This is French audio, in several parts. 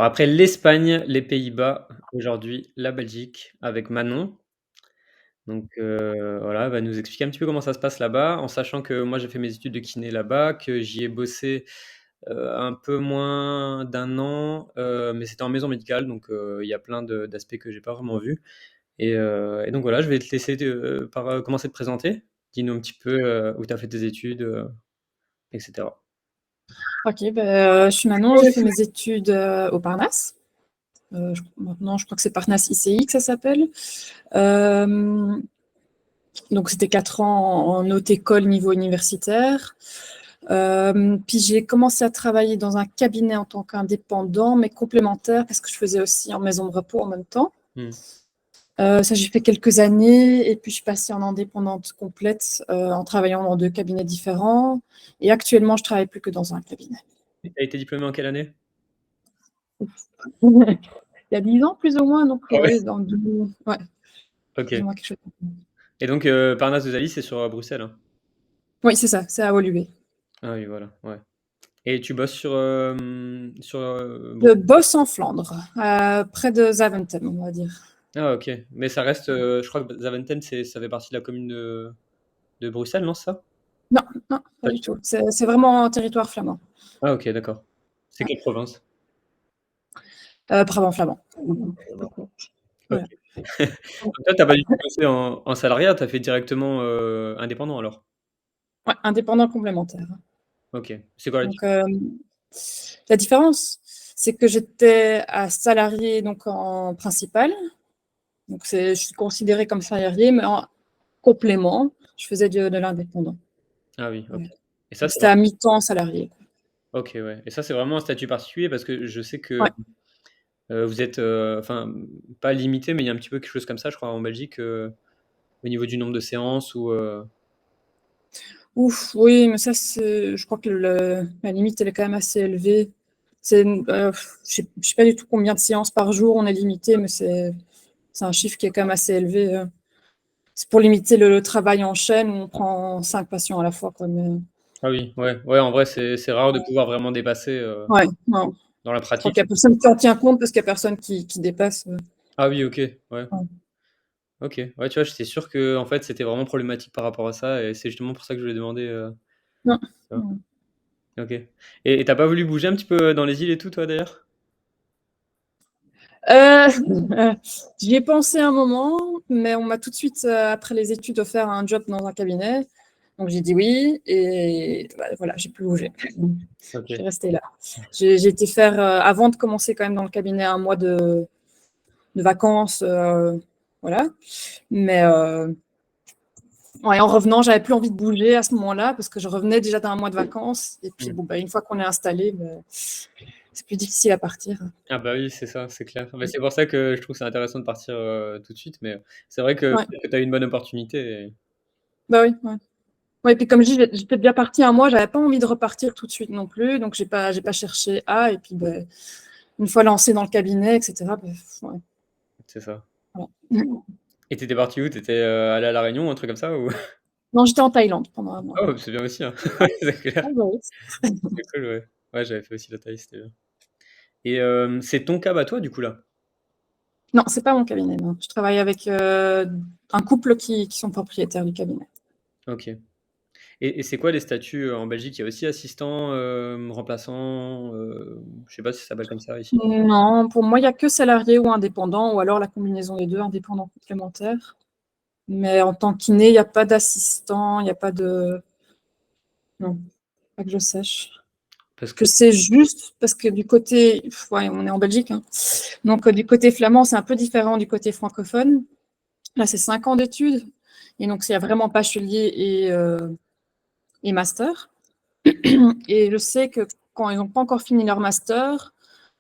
Alors après l'Espagne, les Pays-Bas, aujourd'hui la Belgique avec Manon. Donc voilà, elle va nous expliquer un petit peu comment ça se passe là-bas, en sachant que moi j'ai fait mes études de kiné là-bas, que j'y ai bossé, un peu moins d'un an, mais c'était en maison médicale, donc il y a plein d'aspects que j'ai pas vraiment vus et donc voilà, je vais te laisser par, commencer à te présenter. Dis-nous un petit peu, où tu as fait tes études, et cetera. Ok, je suis Manon, j'ai fait mes études au Parnasse. Maintenant, je crois que c'est Parnasse ICI que ça s'appelle. Donc, c'était 4 ans en haute école niveau universitaire. Puis, j'ai commencé à travailler dans un cabinet en tant qu'indépendant, mais complémentaire, parce que je faisais aussi en maison de repos en même temps. Mmh. Ça, j'ai fait quelques années, et puis je suis passée en indépendante complète en travaillant dans 2 cabinets différents. Et actuellement, je travaille plus que dans un cabinet. Tu as été diplômée en quelle année? Il y a 10 ans, plus ou moins, donc Ah ouais? ouais, ouais, plus ou OK. moins quelque chose. Et donc Parnasse de Zaly, c'est sur, Bruxelles, hein? Oui, c'est ça, c'est à Woluwe. Ah oui, voilà, ouais. Et tu bosses sur, Je Bruxelles? bosse en Flandre, près de Zaventem, on va dire. Ah OK, mais ça reste, je crois que Zaventem, ça fait partie de la commune de Bruxelles, non, c'est ça? Non, non, pas Pas du du tout? tout. C'est vraiment un territoire flamand. Ah OK, d'accord. C'est Ouais. quelle province? Brabant flamand. OK. Voilà. Donc toi, tu as pas du tout bossé en salariat, tu as fait directement, indépendant alors? Ouais, indépendant complémentaire. OK. C'est quoi la Donc, différence? la différence, c'est que j'étais à salarié donc en principal. Donc, je suis considérée comme salariée, mais en complément, je faisais de l'indépendant. Ah oui, OK. Voilà. Et ça, Donc, c'est c'était à mi-temps salarié. OK, ouais. Et ça, c'est vraiment un statut particulier parce que je sais que, Ouais. vous êtes, enfin, pas limité, mais il y a un petit peu quelque chose comme ça, je crois, en Belgique, au niveau du nombre de séances ou, Ouf, oui, mais ça, je crois que la limite, elle est quand même assez élevée. Je sais pas du tout combien de séances par jour on est limité, mais c'est un chiffre qui est quand même assez élevé. C'est pour limiter le travail en chaîne où on prend 5 patients à la fois, quoi. Ah oui, ouais, ouais, en vrai, c'est rare de pouvoir vraiment dépasser, Ouais, non, dans la je crois pratique. qu'il y a personne qui en tient compte parce qu'il y a personne qui dépasse. Ah oui, OK, ouais. Ouais. OK. Ouais, tu vois, j'étais sûr qu'en fait, c'était vraiment problématique par rapport à ça et c'est justement pour ça que je voulais demander, Non, ça. non. OK. Et tu pas voulu bouger un petit peu dans les îles et tout, toi, d'ailleurs? Heu, j'y ai pensé un moment, mais on m'a tout de suite, après les études, offert un job dans un cabinet. Donc j'ai dit oui et bah, voilà, j'ai plus bougé. Je suis OK. restée là. J'ai été faire, avant de commencer quand même dans le cabinet, un mois de vacances, voilà. Mais ouais, en revenant, j'avais plus envie de bouger à ce moment-là parce que je revenais déjà d'un mois de vacances et puis Mmh. bon, bah, une fois qu'on est installé, c'est plus difficile à partir. Ah bah oui, c'est ça, c'est clair. Bah, c'est pour ça que je trouve que c'est intéressant de partir, tout de suite, mais c'est vrai que Ouais, peut-être que tu as eu une bonne opportunité et bah, oui, ouais. Ouais, et puis comme je dis, j'étais déjà partie un mois, j'avais pas envie de repartir tout de suite non plus, donc j'ai pas cherché à et puis, beh, une fois lancée dans le cabinet et cetera, beh, ouais, c'est ça. voilà. Et tu étais parti où? Tu étais, allé à La Réunion ou un truc comme ça ou? Non, j'étais en Thaïlande pendant un mois. Oh, c'est bien aussi, hein. Ouais. C'est clair. Ah bah oui. C'est cool, ouais. Ouais, j'avais fait aussi la Thaï, c'était bien. Et c'est ton cab à toi, du coup, là? Non, c'est pas mon cabinet, non. Je travaille avec, un couple qui sont propriétaires du cabinet. OK. Et c'est quoi les statuts, en Belgique? Il y a aussi assistant, remplaçant, je sais pas si ça s'appelle comme ça ici? Non, pour moi, il y a que salarié ou indépendant ou alors la combinaison des 2, indépendant complémentaire. Mais en tant qu'iné, il y a pas d'assistant, il y a pas de non, pas que je sache. Parce Je que sais juste parce que du côté ouais, on est en Belgique, hein, donc du côté flamand, c'est un peu différent du côté francophone. Là, c'est 5 ans d'études et donc il y a vraiment bachelier et master. Et je sais que quand ils n'ont pas encore fini leur master,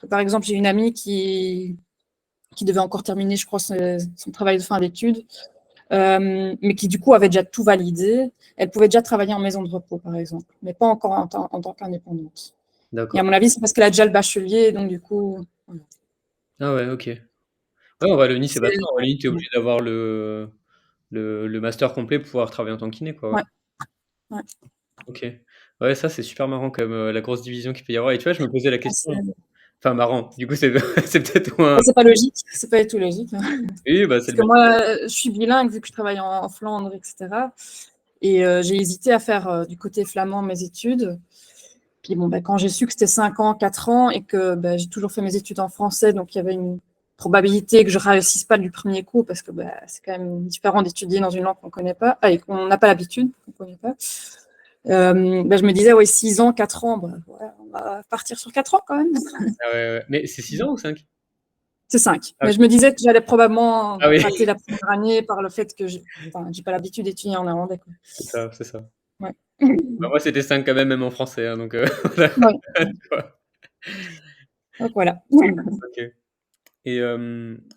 par exemple, j'ai une amie qui devait encore terminer, je crois, son travail de fin d'études, mais qui du coup avait déjà tout validé. Elle pouvait déjà travailler en maison de repos, par exemple, mais pas encore en tant qu'indépendante. Et à d'accord. mon avis, c'est parce qu'elle a déjà le bachelier, donc du coup, voilà. Ah ouais, OK. Ouais, en Wallonie, c'est pas ça. C'est En Wallonie, tu es obligé d'avoir le master complet pour pouvoir travailler en tant que kiné, quoi, ouais. ouais, ouais. OK. Ouais, ça, c'est super marrant quand même, la grosse division qu'il peut y avoir et tu vois, je me posais la Ah, question, Enfin marrant, du coup c'est c'est peut-être moins C'est pas logique, c'est pas du tout logique, hein. oui, bah, c'est Parce le que but. moi, je suis bilingue vu que je travaille en Flandre, et cetera, et j'ai hésité à faire, du côté flamand mes études. Puis bon, bah, quand j'ai su que c'était 5 ans, 4 ans et que, bah, j'ai toujours fait mes études en français, donc il y avait une probabilité que je réussisse pas du premier coup parce que, bah, c'est quand même différent d'étudier dans une langue qu'on connaît pas et qu'on n'a pas l'habitude, qu'on connaît pas. Bah, je me disais: «Ouais, 6 ans, 4 ans, bah, ouais, on va partir sur 4 ans quand même». Ah ouais, ouais. Mais c'est 6 ans ou 5? C'est 5. Ah Mais OK. je me disais que j'allais probablement Ah oui, rater la première année par le fait que j'ai pas l'habitude d'étudier en néerlandais, quoi. c'est ça, c'est ça. Ouais. Bah, moi c'était 5 quand même, même en français, hein, donc voilà, Ouais, tu vois? donc voilà. OK. Et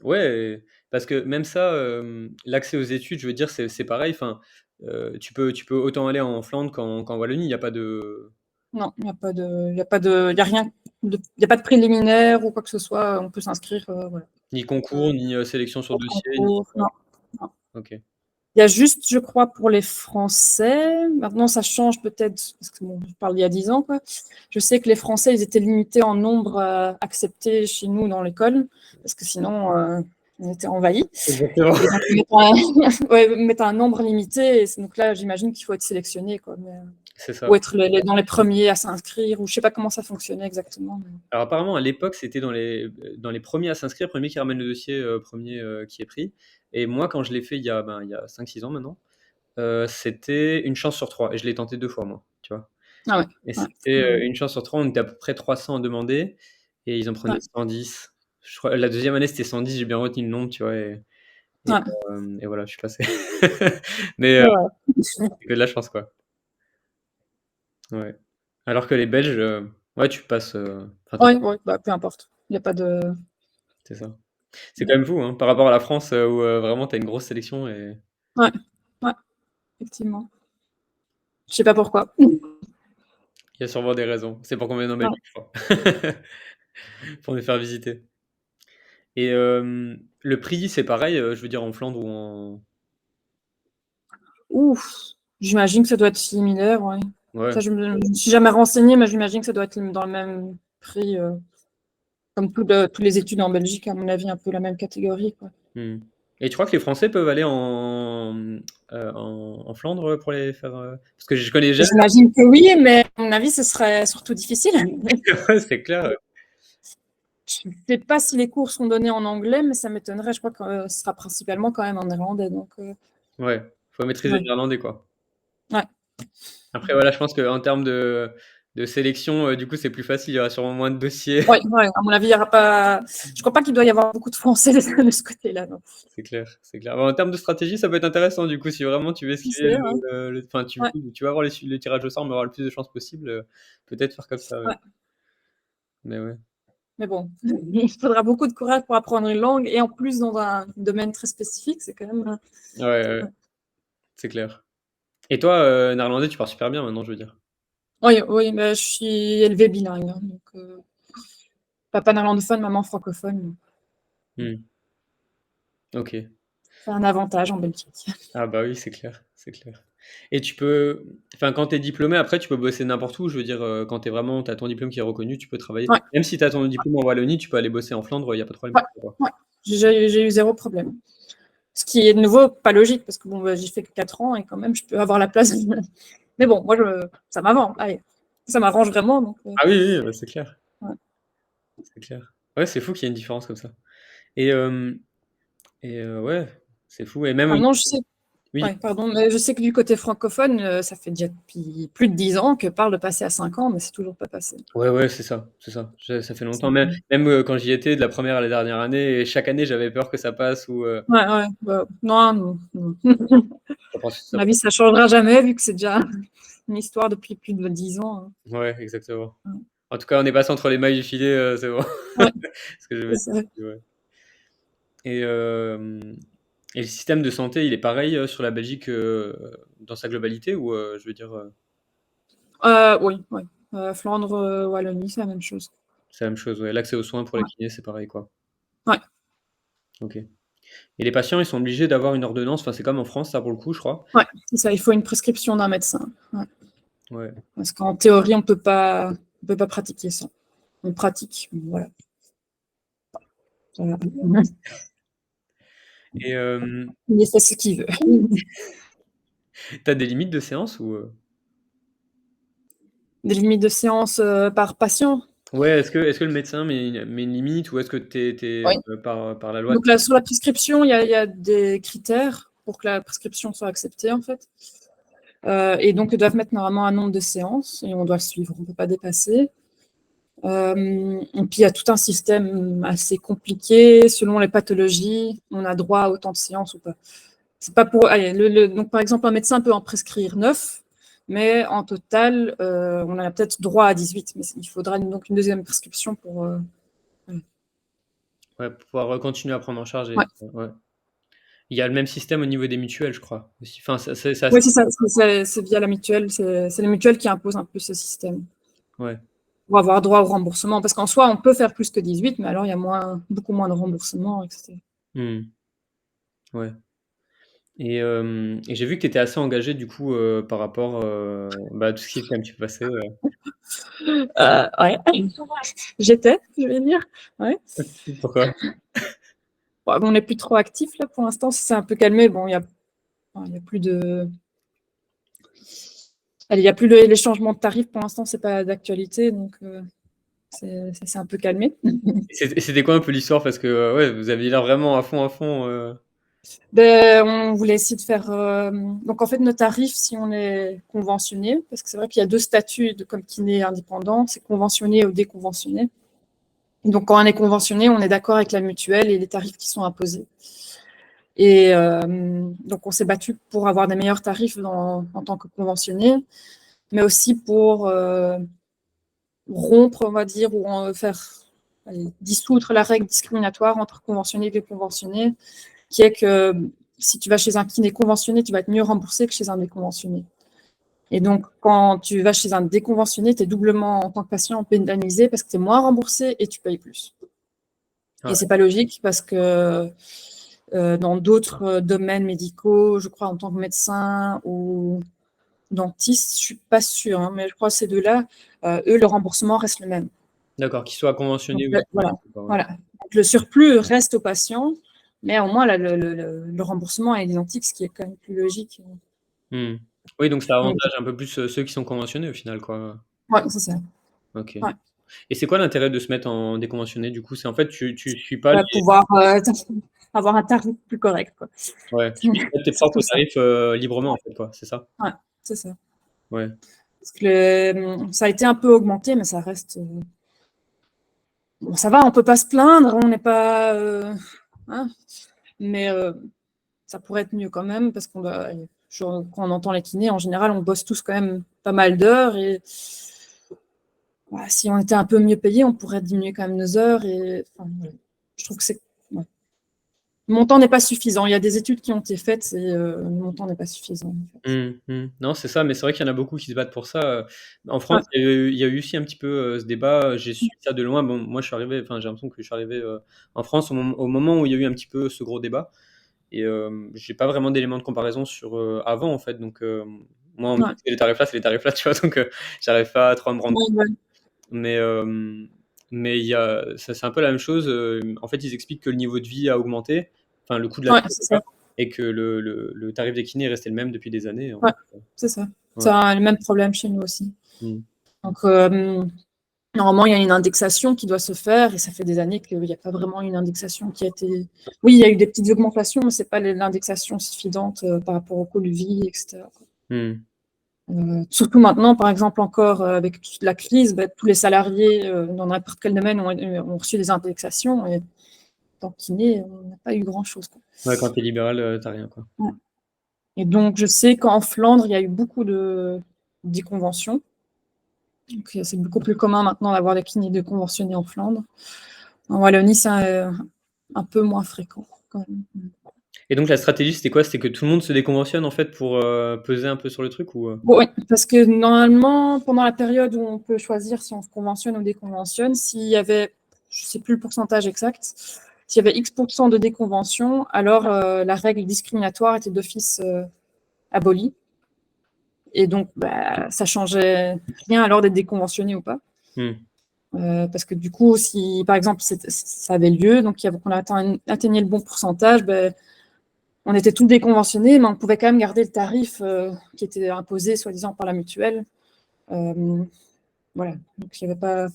ouais, parce que même ça, l'accès aux études, je veux dire, c'est pareil, enfin, tu peux autant aller en Flandre qu'en Wallonie, il y a pas de Non, il y a rien il y a pas de préliminaire ou quoi que ce soit, on peut s'inscrire, voilà. ni Donc, concours, ni, sélection sur pas de dossier, ni concours, non, non. OK. Il y a juste, je crois, pour les Français, maintenant ça change peut-être, parce que bon, je parle d'il y a 10 ans, quoi. Je sais que les Français, ils étaient limités en nombre, acceptés chez nous dans l'école, parce que sinon, on était envahis. Exactement. Et donc ils mettent un ouais, ils mettent un nombre limité et donc là, j'imagine qu'il faut être sélectionné, quoi, mais C'est ça. ou être dans les premiers à s'inscrire, ou je sais pas comment ça fonctionnait exactement. Mais... Alors apparemment à l'époque, c'était dans les premiers à s'inscrire, premier qui ramène le dossier, premier qui est pris. Et moi quand je l'ai fait il y a 5-6 ans maintenant, c'était une chance sur 3 et je l'ai tenté 2 fois moi, tu vois? Ah ouais, Et ouais, c'était, une chance sur 3, on était à peu près 300 à demander et ils en prenaient ouais, 110. Je crois la deuxième année, c'était 110, j'ai bien retenu le nombre, tu vois? Et ouais, et voilà, je suis passé. Mais ouais, ouais. c'est que de la chance, quoi. Ouais. Alors que les Belges, ouais, tu passes, enfin, tu Ouais, ouais, bah, peu importe. Il y a pas de c'est ça. C'est quand même fou, hein, par rapport à la France, où, vraiment tu as une grosse sélection et ouais, ouais, effectivement. Je sais pas pourquoi. il y a sûrement des raisons. C'est pour qu'on vienne en Ouais. Belgique, je crois. Pour nous faire visiter. Et le prix, c'est pareil, je veux dire en Flandre ou en Ouf! J'imagine que ça doit être similaire, ouais. ouais, Ça, je me suis jamais renseignée, mais j'imagine que ça doit être dans le même prix, comme toutes les études en Belgique, à mon avis, un peu la même catégorie, quoi. mmh. Et tu crois que les Français peuvent aller en Flandre, pour les faire, parce que je connais jamais J'imagine que oui, mais à mon avis, ce serait surtout difficile. ouais, c'est clair, Je sais pas si les cours sont donnés en anglais, mais ça m'étonnerait. Je crois que ce sera principalement quand même en néerlandais. Donc, ouais, faut maîtriser le ouais, néerlandais, quoi. ouais, Après voilà, je pense qu'en termes de sélection, du coup, c'est plus facile, il y aura sûrement moins de dossiers. ouais, ouais, à mon avis, il y aura pas. Je crois pas qu'il doit y avoir beaucoup de Français de ce côté-là. Non. C'est clair, c'est clair. Bah, en termes de stratégie, ça peut être intéressant, du coup, si vraiment tu veux Qui esquiver sait, ouais. enfin, Ouais, tu vas avoir le tirage au sort, mais avoir le plus de chances possible, peut-être faire comme ça, ouais. ouais. Mais ouais. Mais bon, il faudra beaucoup de courage pour apprendre une langue et en plus dans un domaine très spécifique, c'est quand même. Ouais, ouais, Ouais. ouais, c'est clair. Et toi, néerlandais, tu parles super bien maintenant, je veux dire? Oui, oui, mais je suis élevée bilingue, hein, donc papa néerlandophone, maman francophone. Mmh. OK. C'est un avantage en Belgique. Ah bah oui, c'est clair, c'est clair. Et tu peux enfin, quand tu es diplômé, après, tu peux bosser n'importe où. Je veux dire, quand tu as ton diplôme qui est reconnu, tu peux travailler. Ouais, Même si tu as ton diplôme en Wallonie, tu peux aller bosser en Flandre, il y a pas de problème ouais, pour toi, quoi? ouais. J'ai eu 0 problème. Ce qui est de nouveau pas logique parce que bon, bah, j'ai fait que 4 ans et quand même je peux avoir la place. Mais bon, moi ça m'avance, allez, ça m'arrange vraiment donc Ah oui, oui, bah, c'est clair, ouais. c'est clair. Ouais, c'est fou qu'il y ait une différence comme ça. Et ouais, c'est fou et même au Maintenant je sais oui, ouais, pardon, mais je sais que du côté francophone, ça fait déjà depuis plus de 10 ans que parle de passer à 5 ans, mais c'est toujours pas passé. ouais, ouais, c'est ça, c'est ça. Je ça fait longtemps, C'est même, quand j'y étais de la première à la dernière année et chaque année, j'avais peur que ça passe ou ouais, ouais, bah, non, non, non. ça passe À ça mon avis, ça changera jamais vu que c'est déjà une histoire depuis plus de 10 ans, ouais, exactement. hein. En tout cas, on est passé entre les mailles du filet, c'est bon. Ouais, Ce que je c'est veux ça. dire, ouais. Et et le système de santé, il est pareil, sur la Belgique, dans sa globalité ou je veux dire, Oui, oui. Flandre, Wallonie, c'est la même chose. c'est la même chose, ouais, l'accès aux soins pour les Ouais, kinés, c'est pareil, quoi? ouais, OK. Et les patients, ils sont obligés d'avoir une ordonnance, enfin, c'est comme en France, ça, pour le coup, je crois? ouais, c'est ça. Il faut une prescription d'un médecin. Ouais. Ouais. Parce qu'en théorie, on peut pas pratiquer ça. on pratique. Voilà. Voilà. Et Il fait ce qu'il veut. tu des limites de séance ou Des limites de séance par patient. Ouais, est-ce que le médecin met une limite ou est-ce que tu Oui. par la loi? Donc là, sur la prescription, il y a des critères pour que la prescription soit acceptée, en fait. Et donc, ils doivent mettre normalement un nombre de séances et on doit le suivre, on ne peut pas dépasser. Et puis, il y a tout un système assez compliqué. Selon les pathologies, on a droit à autant de séances ou pas. C'est pas pour. Allez, donc, par exemple, un médecin peut en prescrire 9, mais en total, on a peut-être droit à 18. Mais il faudra donc une deuxième prescription pour. Ouais, pour pouvoir continuer à prendre en charge. Ouais. Ouais. Il y a le même système au niveau des mutuelles, je crois. Aussi. Enfin, c'est assez... Oui, c'est ça. C'est via la mutuelle. C'est les mutuelles qui imposent un peu ce système. Ouais. Pour avoir droit au remboursement. Parce qu'en soi, on peut faire plus que 18, mais alors il y a beaucoup moins de remboursement, etc. Ouais. Et j'ai vu que tu étais assez engagé du coup par rapport à tout ce qui s'est un petit peu passé. Ouais. J'étais, je vais dire. Ouais. Pourquoi? Bon, on n'est plus trop actif là pour l'instant. C'est un peu calmé. Bon, il y a plus de. Allez, il y a plus les changements de tarifs pour l'instant, c'est pas d'actualité, donc c'est un peu calmé. Et c'était quoi un peu l'histoire? Parce que ouais, vous aviez l'air vraiment à fond, à fond. Ben, on voulait essayer de faire. Donc en fait, nos tarifs, si on est conventionné, parce que c'est vrai qu'il y a deux statuts comme kiné indépendant, c'est conventionné ou déconventionné. Donc quand on est conventionné, on est d'accord avec la mutuelle et les tarifs qui sont imposés. Et donc on s'est battu pour avoir des meilleurs tarifs en tant que conventionné, mais aussi pour rompre, on va dire, ou dissoudre la règle discriminatoire entre conventionné et déconventionné, qui est que si tu vas chez un kiné conventionné, tu vas être mieux remboursé que chez un déconventionné. Et donc, quand tu vas chez un déconventionné, tu es doublement, en tant que patient, pénalisé parce que tu es moins remboursé et tu payes plus. Et c'est pas logique parce que dans d'autres domaines médicaux, je crois en tant que médecin ou dentiste, je suis pas sûre, hein, mais je crois que ces deux-là, eux, le remboursement reste le même. D'accord, qu'il soit conventionné Donc, ou voilà. pas, ouais. Voilà. Donc, le surplus reste au patient, mais au moins là, le remboursement est identique, ce qui est quand même plus logique. Oui, donc ça Donc, avantage un peu plus ceux qui sont conventionnés au final, quoi. ouais, c'est ça. Ok. Ouais. Et c'est quoi l'intérêt de se mettre en déconventionné du coup? C'est en fait tu suis pas On les... va pouvoir avoir un tarif plus correct, quoi. Ouais, tu peux mettre tes Surtout propres ça. tarifs librement en fait, quoi, c'est ça? Ouais, c'est ça. Ouais. Parce que ça a été un peu augmenté, mais ça reste. Bon, ça va, on peut pas se plaindre, on n'est pas. Hein, mais ça pourrait être mieux quand même, parce quand on entend les kinés, en général, on bosse tous quand même pas mal d'heures. Et si on était un peu mieux payé, on pourrait diminuer quand même nos heures. Et enfin, je trouve que ouais. Le montant n'est pas suffisant. Il y a des études qui ont été faites et le montant n'est pas suffisant. En fait. Non, c'est ça, mais c'est vrai qu'il y en a beaucoup qui se battent pour ça. En France, Ouais. il y a eu aussi un petit peu ce débat. J'ai suivi ça de loin. Bon, moi, je suis arrivé, enfin, j'ai l'impression que je suis arrivé en France au moment où il y a eu un petit peu ce gros débat. Et j'ai pas vraiment d'éléments de comparaison sur avant, en fait. Donc, moi, on me dit Ouais. que les tarifs là, c'est les tarifs là, tu vois. Donc, j'arrive pas trop à me rendre compte. Ouais. Mais, c'est un peu la même chose. En fait, ils expliquent que le niveau de vie a augmenté, enfin, le coût de la vie, Ouais, en c'est tout ça. cas, et que le tarif des kinés est resté le même depuis des années. Ouais, c'est ça. Ouais. C'est le même problème chez nous aussi. Mm. Donc, normalement, il y a une indexation qui doit se faire et ça fait des années qu'il n'y a pas vraiment une indexation qui a été. Oui, il y a eu des petites augmentations, mais ce n'est pas l'indexation suffisante par rapport au coût de vie, etc. Mm. Surtout maintenant, par exemple, encore avec toute la crise, tous les salariés dans n'importe quel domaine ont reçu des indexations et tant kiné, on n'a pas eu grand-chose. Ouais, quand t'es libéral, t'as rien, quoi. Ouais. Et donc, je sais qu'en Flandre, il y a eu beaucoup de déconventions. Donc, c'est beaucoup plus commun maintenant d'avoir des kinés déconventionnés en Flandre. En Wallonie, c'est un peu moins fréquent quand même. Et donc, la stratégie, c'était quoi? C'était que tout le monde se déconventionne, en fait, pour peser un peu sur le truc ou... Bon, oui, parce que normalement, pendant la période où on peut choisir si on se conventionne ou déconventionne, s'il y avait, je ne sais plus le pourcentage exact, s'il y avait X% de déconvention, alors la règle discriminatoire était d'office abolie. Et donc, ça changeait rien alors d'être déconventionné ou pas. Mm. Parce que du coup, si par exemple ça avait lieu, donc on atteignait le bon pourcentage, ben, on était tous déconventionnés, mais on pouvait quand même garder le tarif qui était imposé, soi-disant, par la mutuelle. Voilà, donc il n'y avait pas.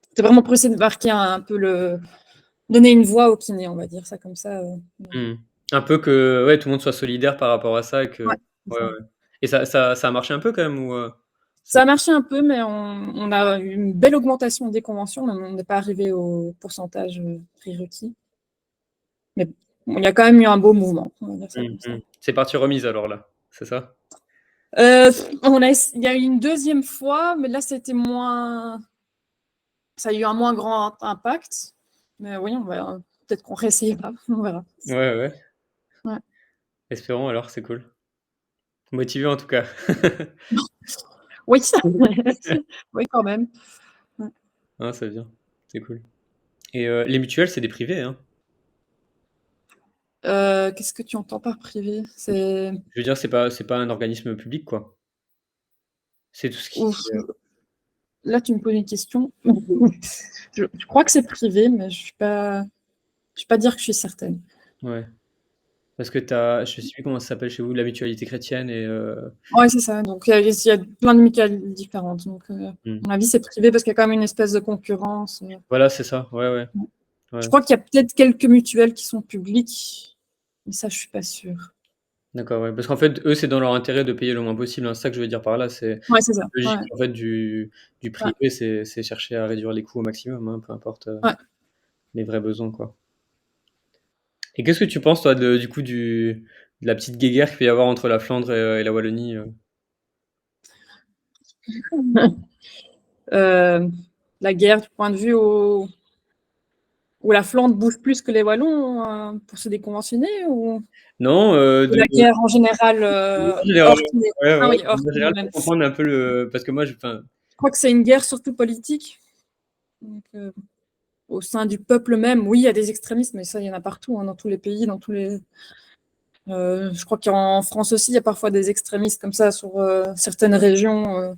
C'était vraiment pour essayer de marquer un peu donner une voix au kiné, on va dire ça comme ça. Mmh. Un peu que ouais, tout le monde soit solidaire par rapport à ça et que Ouais, c'est ouais, ça. ouais. Et ça a marché un peu quand même ou Ça a marché un peu, mais on a eu une belle augmentation des conventions, mais on n'est pas arrivé au pourcentage prérequis. Mais bon, il y a quand même eu un beau mouvement, on va dire ça comme ça. C'est parti remise alors là, c'est ça? Il y a eu une deuxième fois, mais là, c'était moins. Ça a eu un moins grand impact. Mais oui, on va peut-être qu'on réessayera. On verra. Ouais, ouais. Ouais. Espérons alors, c'est cool. Motivé en tout cas. Oui, oui, quand même. Ouais. Ah, c'est bien, c'est cool. Et les mutuelles, c'est des privés, hein? Qu'est-ce que tu entends par privé? C'est. Je veux dire, c'est pas un organisme public, quoi. C'est tout ce qui Ouf, là, tu me poses une question. Je crois que c'est privé, mais je suis pas dire que je suis certaine. ouais. Parce que je sais plus comment ça s'appelle chez vous, la mutualité chrétienne et Ouais, c'est ça. Donc, il y a plein de mutuelles différentes. Donc, à mmh. mon avis, c'est privé parce qu'il y a quand même une espèce de concurrence. Voilà, c'est ça. Ouais, ouais, Je ouais. crois qu'il y a peut-être quelques mutuelles qui sont publiques, mais ça, je suis pas sûre. D'accord, ouais. Parce qu'en fait, eux, c'est dans leur intérêt de payer le moins possible, hein. C'est ça que je veux dire par là, c'est Ouais, c'est ça. Ouais, logique en fait du ouais, privé, c'est chercher à réduire les coûts au maximum, hein, peu importe, ouais. les vrais besoins, quoi. Et qu'est-ce que tu penses toi du coup de la petite guéguerre qu'il peut y avoir entre la Flandre et la Wallonie? Euh, la guerre, du point de vue où la Flandre bouge plus que les Wallons pour se déconventionner, Non, ou la guerre en général en général, hors Guinée. ouais, Ah ouais, oui, hors en Guinée général même. pour comprendre un peu le parce que moi enfin, Je crois que c'est une guerre surtout politique. Donc, au sein du peuple même, oui, il y a des extrémistes, mais ça, il y en a partout, hein, dans tous les pays, dans tous les. Je crois qu'en France aussi, il y a parfois des extrémistes comme ça sur certaines régions.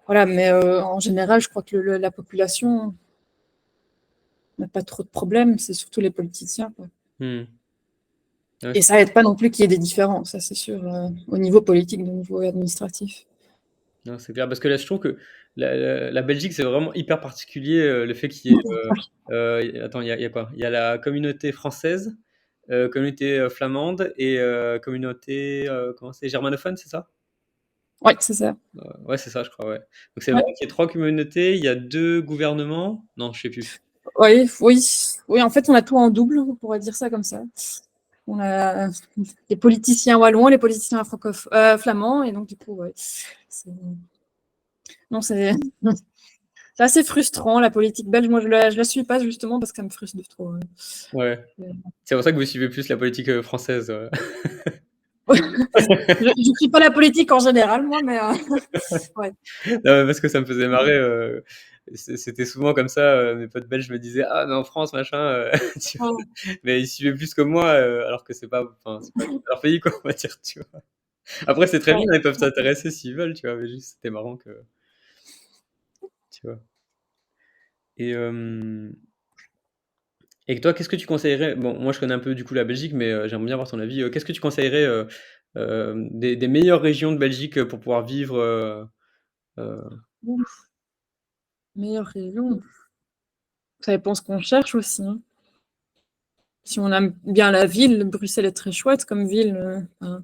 Voilà, mais en général, je crois que la population n'a pas trop de problèmes, c'est surtout les politiciens, quoi. mmh, ouais, Et ça aide pas non plus qu'il y ait des différences, ça c'est sûr, au niveau politique, au niveau administratif. non, c'est clair parce que là, je trouve que la Belgique, c'est vraiment hyper particulier, le fait qu'il y ait, attends, il y a quoi? Il y a la communauté française, communauté, flamande et communauté, comment c'est? Germanophone, c'est ça? Oui, c'est ça. Ouais, c'est ça, je crois, ouais. Donc c'est Ouais. vraiment qu'il y a 3 communautés, il y a 2 gouvernements? Non, je sais plus. Oui, oui, oui, en fait, on a tout en double, on pourrait dire ça comme ça. On a les politiciens wallons, les politiciens flamands, et donc du coup, ouais, non, c'est assez frustrant la politique belge. Moi, je la suis pas justement parce que ça me frustre de trop. Ouais. Euh, C'est pour ça que vous suivez plus la politique, française, je suis pas la politique en général, moi, mais ouais. Non, mais parce que ça me faisait marrer, c'était souvent comme ça, mes potes belges me disaient: «Ah mais en France machin, tu vois? Ouais. Mais ils suivaient plus que moi, alors que c'est pas leur pays quoi, on va dire, tu vois? Après c'est très bien, ils peuvent s'intéresser s'ils veulent, tu vois? Mais juste c'était marrant que tu vois? Et et toi, qu'est-ce que tu conseillerais bon, moi je connais un peu du coup la Belgique, mais j'aimerais bien avoir ton avis, qu'est-ce que tu conseillerais, des meilleures régions de Belgique, pour pouvoir vivre, heu Ouf, meilleure région. Ça dépend ce qu'on cherche aussi, hein. Si on aime bien la ville, Bruxelles est très chouette comme ville. Enfin,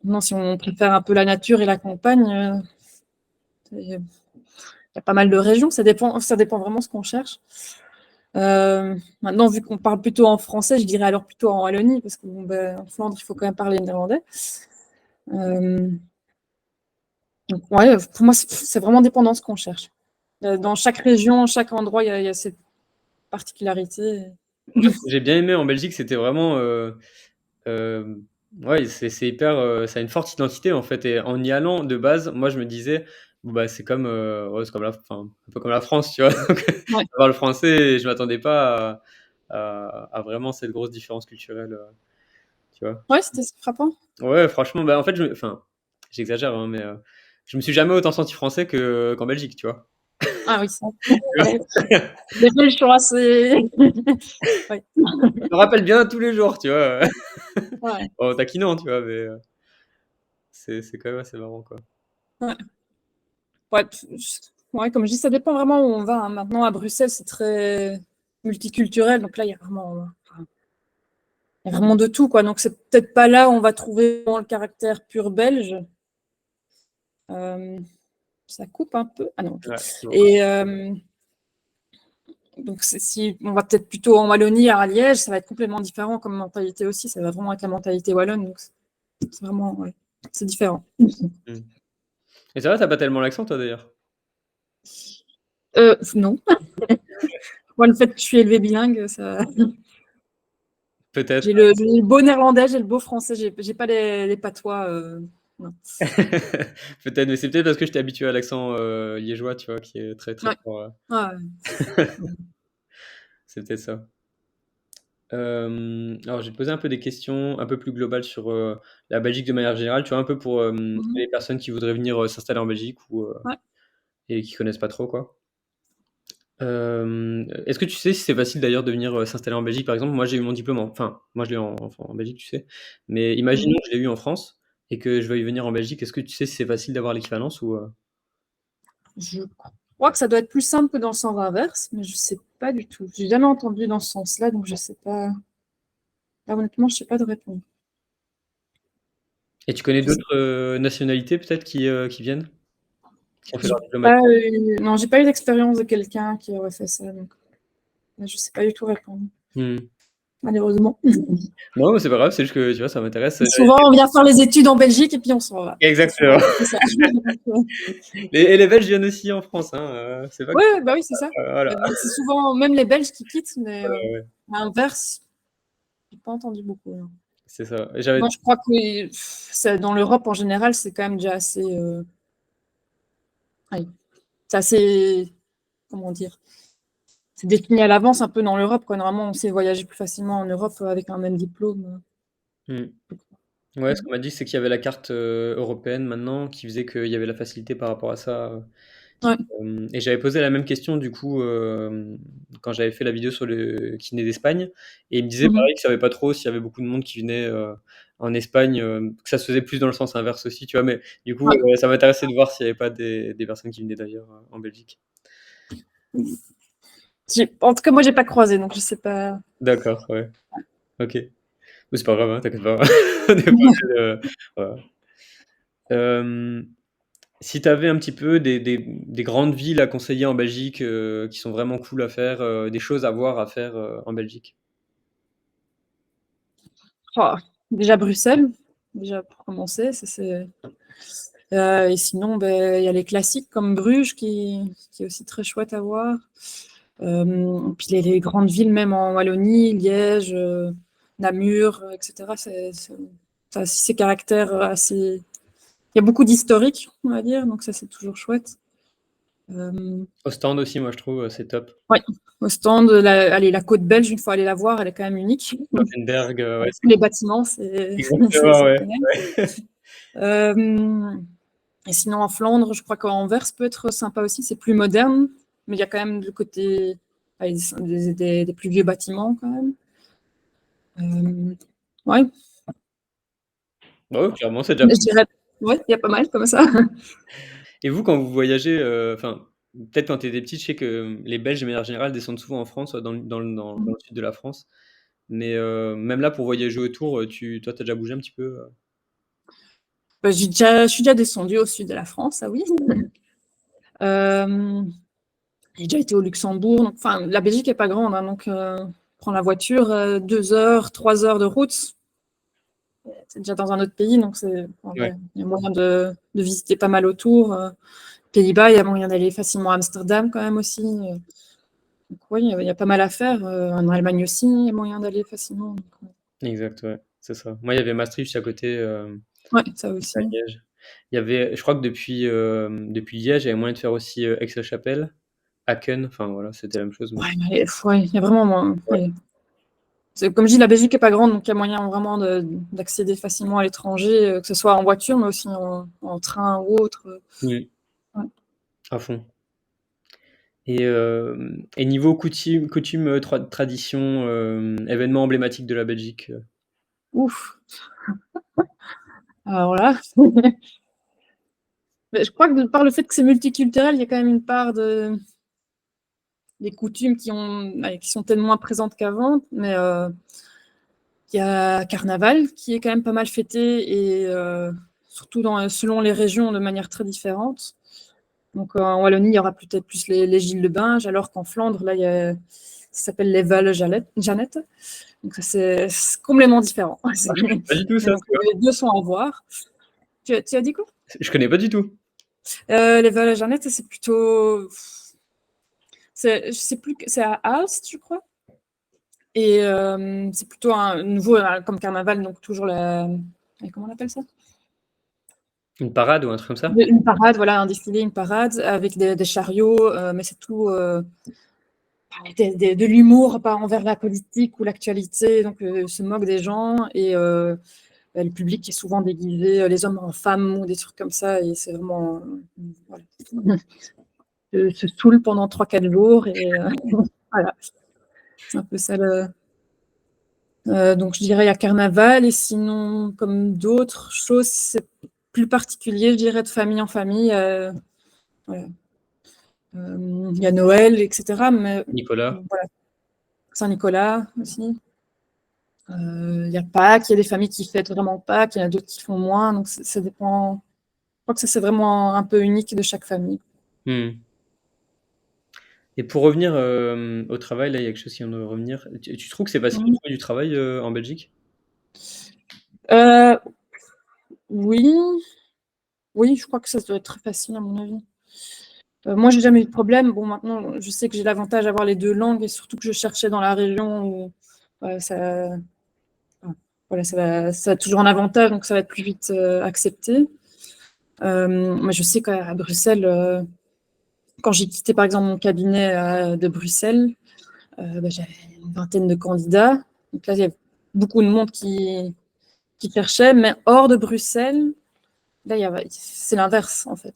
non, si on préfère un peu la nature et la campagne, il y a pas mal de régions. Ça dépend vraiment ce qu'on cherche. Maintenant, vu qu'on parle plutôt en français, je dirais alors plutôt en Wallonie, parce que bon, ben, en Flandre, il faut quand même parler néerlandais. Euh, donc, ouais, pour moi, c'est vraiment dépendant de ce qu'on cherche. Dans chaque région, chaque endroit, il y a cette particularité. Moi, ce que j'ai bien aimé en Belgique, c'était vraiment, ouais, c'est hyper, ça a une forte identité, en fait et en y allant, de base, moi, je me disais: «Bon, bah, c'est comme, ouais, c'est comme un peu comme la France», tu vois? Donc Ouais, je parle français et je m'attendais pas à vraiment cette grosse différence culturelle, tu vois? ouais, c'était frappant. Ouais, franchement, bah, en fait, j'exagère, hein, mais je me suis jamais autant senti français qu'en Belgique, tu vois? Ah oui, ça. Ouais. Les Belges sont assez. Ouais. Je me rappelle bien tous les jours, tu vois? Ouais. En taquinant, tu vois? Mais c'est quand même assez marrant, quoi. Ouais. Ouais, ouais, comme je dis, ça dépend vraiment où on va, hein. Maintenant, à Bruxelles, c'est très multiculturel, donc là, il y a vraiment de tout, quoi. Donc, c'est peut-être pas là où on va trouver vraiment le caractère pur belge. Euh, Ça coupe un peu. Ah non, ok. Ouais, c'est bon. Et donc, si on va peut-être plutôt en Wallonie, à Liège, ça va être complètement différent comme mentalité aussi. Ça va vraiment être la mentalité wallonne. Donc, c'est vraiment, ouais, c'est différent. Mmh. Et ça va, tu pas tellement l'accent, toi, d'ailleurs? Non. Moi, le fait que je suis élevée bilingue, ça. Peut-être. J'ai le beau néerlandais, j'ai le beau français, j'ai pas les patois. Non. Peut-être, mais c'est peut-être parce que j'étais habitué à l'accent, liégeois, tu vois? Qui est très, très Ouais. fort, Ouais. c'est peut-être ça. Alors, je vais te poser un peu des questions un peu plus globales sur, la Belgique de manière générale, tu vois? Un peu pour, Mhm. les personnes qui voudraient venir, s'installer en Belgique ou, Ouais. et qui connaissent pas trop, quoi. Est-ce que tu sais si c'est facile d'ailleurs de venir, s'installer en Belgique, par exemple? Moi, j'ai eu mon diplôme enfin, moi je l'ai en Belgique, tu sais? Mais imaginons Mhm. que je l'ai eu en France et que je veuille venir en Belgique, est-ce que tu sais si c'est facile d'avoir l'équivalence ou, Je crois que ça doit être plus simple que dans le sens inverse, mais je sais pas du tout. J'ai jamais entendu dans ce sens-là, donc je sais pas. Là, honnêtement, je sais pas de répondre. et tu connais Je sais d'autres, nationalités peut-être qui viennent? Qui ont fait j'ai leur diplôme à pas non, j'ai pas eu d'expérience de quelqu'un qui aurait fait ça, donc je sais pas du tout répondre, mmh. malheureusement. Non, mais c'est pas grave, c'est juste que, tu vois, ça m'intéresse, Souvent, on vient faire les études en Belgique et puis on s'en va. C'est souvent exactement. c'est ça. Et les Belges viennent aussi en France, hein, c'est pas que Ouais, bah oui, c'est ça. voilà, C'est souvent même les Belges qui quittent, mais ouais, ouais, à l'inverse, j'ai pas entendu beaucoup, non. c'est ça. Et j'avais Moi, je crois que ça, dans l'Europe en général, c'est quand même déjà assez. Ouais, c'est assez. Comment dire? C'est défini à l'avance un peu dans l'Europe, quoi. Normalement, on sait voyager plus facilement en Europe avec un même diplôme. mmh. Ouais, ce qu'on m'a dit, c'est qu'il y avait la carte, européenne maintenant qui faisait qu'il y avait la facilité par rapport à ça, Ouais. et j'avais posé la même question du coup, quand j'avais fait la vidéo sur le kiné d'Espagne et il me disait Mhm. pareil qu'il savait pas trop s'il y avait beaucoup de monde qui venait, en Espagne, que ça se faisait plus dans le sens inverse aussi, tu vois? Mais du coup, Ouais. ça m'intéressait de voir s'il y avait pas des personnes qui venaient d'ailleurs, en Belgique. En tout cas, moi, j'ai pas croisé, donc je sais pas. D'accord, ouais, OK. Mais c'est pas grave, hein, t'inquiète pas. On est pas voilà. Hem Si tu avais un petit peu des grandes villes à conseiller en Belgique, qui sont vraiment cool à faire, des choses à voir, à faire, en Belgique? Oh, déjà Bruxelles, déjà pour commencer, ça c'est. Et sinon, ben, il y a les classiques comme Bruges qui est aussi très chouette à voir. Puis les grandes villes, même en Wallonie, Liège, Namur, etc. Ça a aussi ses caractères assez. Il y a beaucoup d'historique, on va dire, donc ça c'est toujours chouette. Euh, Ostende aussi, moi je trouve, c'est top. ouais. Ostende, allez, la côte belge, une fois aller la voir, elle est quand même unique. Ploemberg, ouais, Avec tous c'est les bâtiments, c'est exactement, ouais, génial. ouais. Et sinon, en Flandre, je crois qu'Anvers peut être sympa aussi. C'est plus moderne, mais il y a quand même le côté allez, des plus vieux bâtiments quand même. Ouais, Bah ouais, clairement, c'est déjà je pas mal. dirais, ouais, il y a pas mal comme ça. Et vous, quand vous voyagez, enfin, peut-être quand tu étais petite, je sais que les Belges, de manière générale, descendent souvent en France, dans le sud de la France. Mais même là, pour voyager autour, toi, tu as déjà bougé un petit peu, Bah, je suis déjà descendue au sud de la France, ah oui. Euh, j'ai déjà été au Luxembourg. Enfin, la Belgique est pas grande, hein, donc prendre la voiture, 2 heures, 3 heures de route. C'est déjà dans un autre pays, donc en Ouais, vrai, il y a moyen de visiter pas mal autour. Pays-Bas, il y a moyen d'aller facilement à Amsterdam quand même aussi. Donc oui, il y a pas mal à faire. En Allemagne aussi, il y a moyen d'aller facilement. exact, ouais, c'est ça. Moi, il y avait Maastricht juste à côté, Ouais, ça aussi. à Liège. Il y avait je crois que depuis Liège, il y avait moyen de faire aussi, Aix-la-Chapelle, Aken, enfin voilà, c'était la même chose, mais Ouais, mais, ouais, il y a vraiment ouais. ouais. Comme je dis, la Belgique est pas grande, donc il y a moyen vraiment d'accéder facilement à l'étranger, que ce soit en voiture, mais aussi en train ou autre. Mmh, Ouais. à fond. Et niveau coutume, tradition, événements emblématiques de la Belgique. Ouf. Alors là, mais je crois que par le fait que c'est multiculturel, il y a quand même une part des coutumes qui sont tellement moins présentes qu'avant, mais il y a Carnaval qui est quand même pas mal fêté et surtout selon les régions de manière très différente. Donc en Wallonie, il y aura peut-être plus les Gilles de Binge, alors qu'en Flandre, là, ça s'appelle les Vale Jeannette. Donc c'est complètement différent. Ah, je connais pas du tout Mais ça, donc tu vois? les deux sont à voir. Tu as dit quoi? Je connais pas du tout. Les Vale Jeannette, c'est plutôt... je sais plus, c'est à Aalst, je crois. Et c'est plutôt un nouveau, comme Carnaval, donc toujours comment on appelle ça? Une parade ou un truc comme ça? Une parade, voilà, un défilé, une parade avec des chariots, mais c'est tout de l'humour pas envers la politique ou l'actualité, donc se moque des gens et le public est souvent déguisé, les hommes en femmes ou des trucs comme ça, et c'est vraiment voilà. Se saoule pendant 3-4 jours et voilà, c'est un peu ça donc je dirais il y a Carnaval, et sinon comme d'autres choses, c'est plus particulier, je dirais, de famille en famille. Voilà. Il y a Noël, etc. Mais Nicolas. voilà. Saint-Nicolas aussi. Il y a Pâques, il y a des familles qui fêtent vraiment Pâques, il y en a d'autres qui font moins, donc ça dépend. Je crois que ça, c'est vraiment un peu unique de chaque famille. Mmh. Et pour revenir, au travail, là, il y a quelque chose qui vient de revenir. Tu trouves que c'est facile de trouver du travail, en Belgique? Euh, oui, oui, je crois que ça doit être très facile à mon avis. Moi, j'ai jamais eu de problème. Bon, maintenant, je sais que j'ai l'avantage d'avoir les deux langues, et surtout que je cherchais dans la région où ça, voilà, ça a toujours un avantage, donc ça va être plus vite accepté. Mais je sais qu'à Bruxelles, quand j'ai quitté par exemple mon cabinet de Bruxelles, j'avais une vingtaine de candidats. Donc là, il y a beaucoup de monde qui cherchait, mais hors de Bruxelles, là, c'est l'inverse en fait.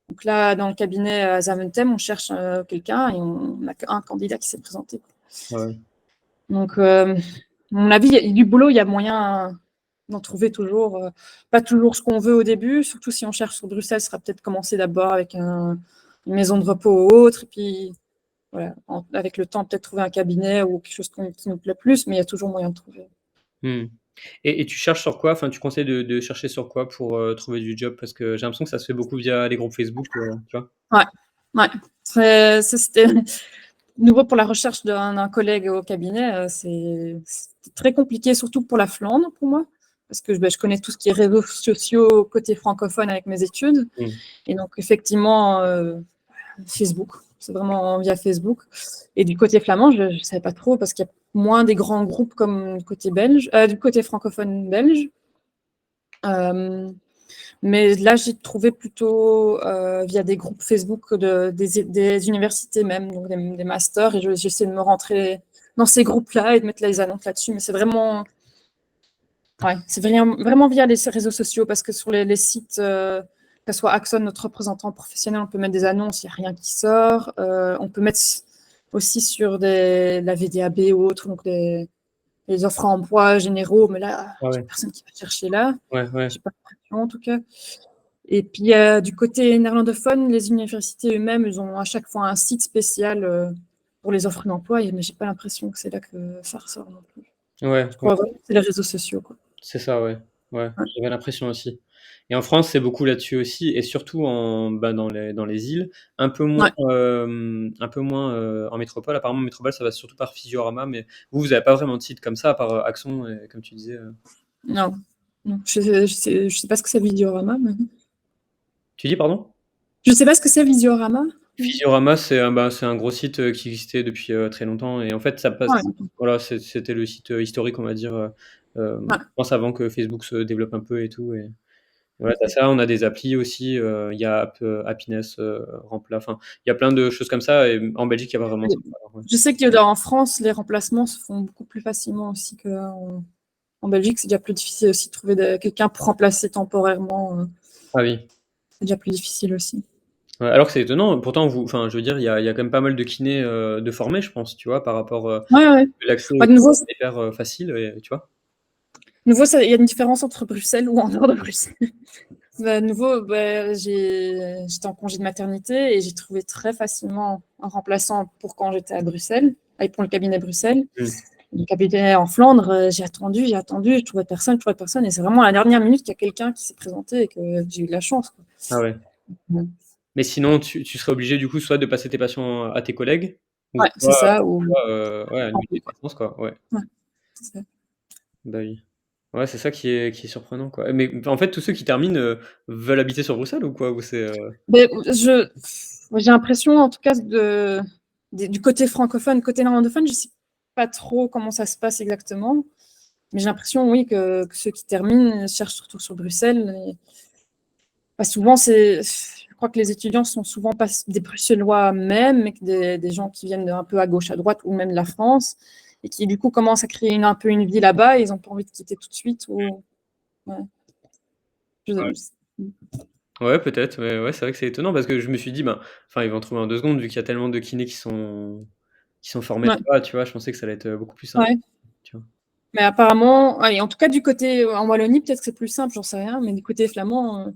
Donc là, dans le cabinet à Zaventem, on cherche quelqu'un et on n'a qu'un candidat qui s'est présenté. Ouais. Donc, à mon avis, il y a du boulot, il y a moyen d'en trouver toujours. Pas toujours ce qu'on veut au début, surtout si on cherche sur Bruxelles, ce sera peut-être commencer d'abord avec une maison de repos ou autre, et puis voilà, avec le temps, peut-être trouver un cabinet ou quelque chose qui nous plaît plus, mais il y a toujours moyen de trouver. Mmh. Et tu cherches sur quoi? Enfin, tu conseilles de chercher sur quoi pour, trouver du job? Parce que j'ai l'impression que ça se fait beaucoup via les groupes Facebook, tu vois? Ouais, ouais. Ça, c'était nouveau pour la recherche d'un collègue au cabinet. C'était très compliqué, surtout pour la Flandre, pour moi, parce que je connais tout ce qui est réseaux sociaux côté francophone avec mes études. Mmh. Et donc, effectivement, Facebook, c'est vraiment via Facebook. Et du côté flamand, je ne savais pas trop, parce qu'il y a moins des grands groupes comme du côté francophone belge. Mais là, j'ai trouvé plutôt via des groupes Facebook des universités même, donc des masters, et j'essaie de me rentrer dans ces groupes-là et de mettre les annonces là-dessus. Mais c'est vraiment, ouais, c'est vraiment via les réseaux sociaux, parce que sur les sites, que ce soit Axon, notre représentant professionnel, on peut mettre des annonces, il n'y a rien qui sort. On peut mettre aussi sur la VDAB ou autre, donc les offres d'emploi généraux, mais là, Ah il n'y a ouais. personne qui va chercher là. Ouais, ouais. Je n'ai pas l'impression en tout cas. Et puis, du côté néerlandophone, les universités eux-mêmes, ils ont à chaque fois un site spécial pour les offres d'emploi, mais j'ai pas l'impression que c'est là que ça ressort non plus. Ouais, Je ouais, crois vraiment que c'est les réseaux sociaux, quoi. c'est ça, ouais. Ouais, Ouais. j'avais l'impression aussi. Et en France, c'est beaucoup là-dessus aussi, et surtout dans les îles, Ouais. un peu moins, en métropole. Apparemment, en métropole, ça va surtout par Physiorama, mais vous avez pas vraiment de site comme ça, à part, Axon, et comme tu disais. Non. Non. Je sais pas ce que c'est Visiorama, mais... Tu dis, pardon? Je sais pas ce que c'est Visiorama. Physiorama, c'est un gros site, qui existait depuis, très longtemps, et en fait, ça passe Ouais. voilà, c'était le site, historique, on va dire, Ouais. je pense avant que Facebook se développe un peu et tout, et voilà, tu ça, on a des applis aussi, il y a Happiness, Rempla, enfin, il y a plein de choses comme ça, et en Belgique, il y a pas vraiment ça, alors, ouais. Je sais que en France, les remplacements se font beaucoup plus facilement aussi qu'en Belgique. C'est déjà plus difficile aussi de trouver quelqu'un pour remplacer temporairement. Ah oui. C'est déjà plus difficile aussi. Ouais, alors que c'est étonnant, pourtant enfin, je veux dire, il y a quand même pas mal de kinés, de formés, je pense, tu vois? Par rapport, Ouais, ouais. l'accès Bah, est de nouveau, hyper, facile et tu vois? il y a une différence entre Bruxelles ou en dehors de Bruxelles. Bah, de nouveau, bah, j'étais en congé de maternité et j'ai trouvé très facilement un remplaçant pour quand j'étais à Bruxelles, pour le cabinet Bruxelles. Mmh. Le cabinet en Flandre, j'ai attendu, je trouvais personne, et c'est vraiment à la dernière minute qu'il y a quelqu'un qui s'est présenté et que j'ai eu de la chance, quoi. Ah ouais. Ouais, Mais sinon, tu serais obligé du coup soit de passer tes patients à tes collègues ou ouais, c'est soit ça. Ou... ouais, à une en plus, quoi. licence quoi, ouais. Ouais, c'est ça. Bah oui. Ouais, c'est ça qui est surprenant, quoi. Mais en fait, tous ceux qui terminent, veulent habiter sur Bruxelles ou quoi? Ou c'est, Mais j'ai l'impression, en tout cas, du côté francophone, côté néerlandophone, je sais pas trop comment ça se passe exactement. Mais j'ai l'impression, oui, que ceux qui terminent cherchent surtout sur Bruxelles. Pas souvent, je crois que les étudiants sont souvent pas des Bruxellois même, mais que des gens qui viennent un peu à gauche, à droite, ou même de la France, et qui du coup commencent à créer un peu une vie là-bas, et ils n'ont pas envie de quitter tout de suite. Ou... Ouais. ouais. Je- Ouais, peut-être, ouais, c'est vrai que c'est étonnant parce que je me suis dit, ben, enfin, ils vont en trouver en 2 secondes vu qu'il y a tellement de kinés qui sont formés Ouais, là-bas, tu vois? Je pensais que ça allait être, beaucoup plus simple, ouais. tu vois? Mais apparemment, en tout cas, du côté en Wallonie, peut-être que c'est plus simple, j'en sais rien, mais du côté flamand,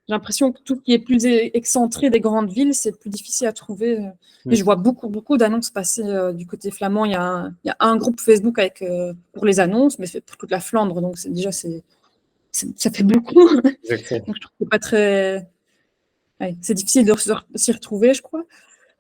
j'ai l'impression que tout ce qui est plus excentré des grandes villes, c'est plus difficile à trouver. Et Mmh. je vois beaucoup, beaucoup d'annonces passer du côté flamand. Il y a un groupe Facebook pour les annonces, mais c'est pour toute la Flandre, donc ça fait beaucoup. Exactement. Donc je trouve que c'est pas très. Ouais, c'est difficile de s'y retrouver, je crois.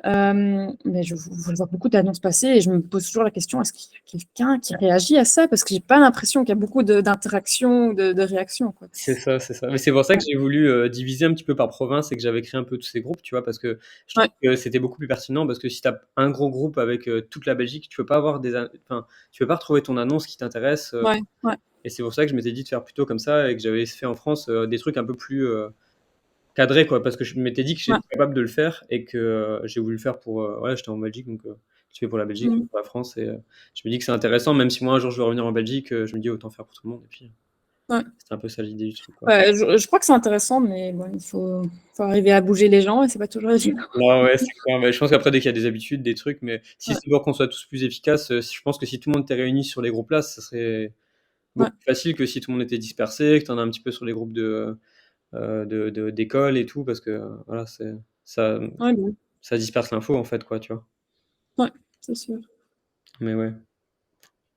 Mais je vois beaucoup d'annonces passer et je me pose toujours la question, est-ce qu'il y a quelqu'un qui réagit à ça? Parce que j'ai pas l'impression qu'il y a beaucoup d'interactions, de réactions, quoi. C'est ça, c'est ça. Mais c'est pour ça que Ouais, j'ai voulu, diviser un petit peu par province et que j'avais créé un peu tous ces groupes, tu vois? Parce que je ouais, trouve que c'était beaucoup plus pertinent parce que si tu as un gros groupe avec, toute la Belgique, tu peux pas avoir enfin, tu peux pas retrouver ton annonce qui t'intéresse, ouais, ouais, et c'est pour ça que je m'étais dit de faire plutôt comme ça et que j'avais fait en France, des trucs un peu plus, cadrés, quoi. Parce que je m'étais dit que ouais. j'étais capable de le faire et que, j'ai voulu le faire pour, voilà, j'étais en Belgique donc, je fais pour la Belgique, Mmh. pour la France et je me dis que c'est intéressant même si moi un jour je veux revenir en Belgique, je me dis autant faire pour tout le monde et puis, Ouais. c'est un peu ça l'idée du truc, quoi. Ouais, je crois que c'est intéressant, mais bon, faut arriver à bouger les gens et c'est pas toujours évident. Non, ouais, c'est clair. Mais je pense qu'après, dès qu'il y a des habitudes, des trucs, mais si Ouais, c'est pour qu'on soit tous plus efficaces, je pense que si tout le monde était réuni sur les groupes là, ça serait ouais, beaucoup plus facile que si tout le monde était dispersé, que tu en as un petit peu sur les groupes d'école et tout, parce que voilà, ça, ouais, bah oui. ça disperse l'info en fait, quoi, tu vois. Ouais, c'est sûr. Mais ouais.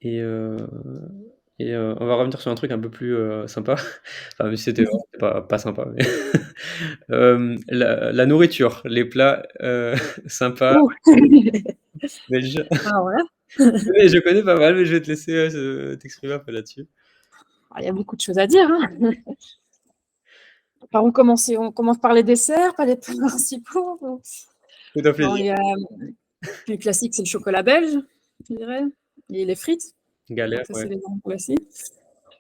Et, on va revenir sur un truc un peu plus sympa. Enfin, même si c'était pas sympa, mais la nourriture, les plats sympas, Ouh! belges. Alors là, Je connais pas mal, mais je vais te laisser t'exprimer un peu là-dessus. il y a beaucoup de choses à dire, hein. Par où commencer? On commence par les desserts, par les plats principaux? Fais toi Bon, plaisir. il y a le classique, c'est le chocolat belge, je dirais, et les frites. Galère, Donc ça, c'est ouais. les grands classiques.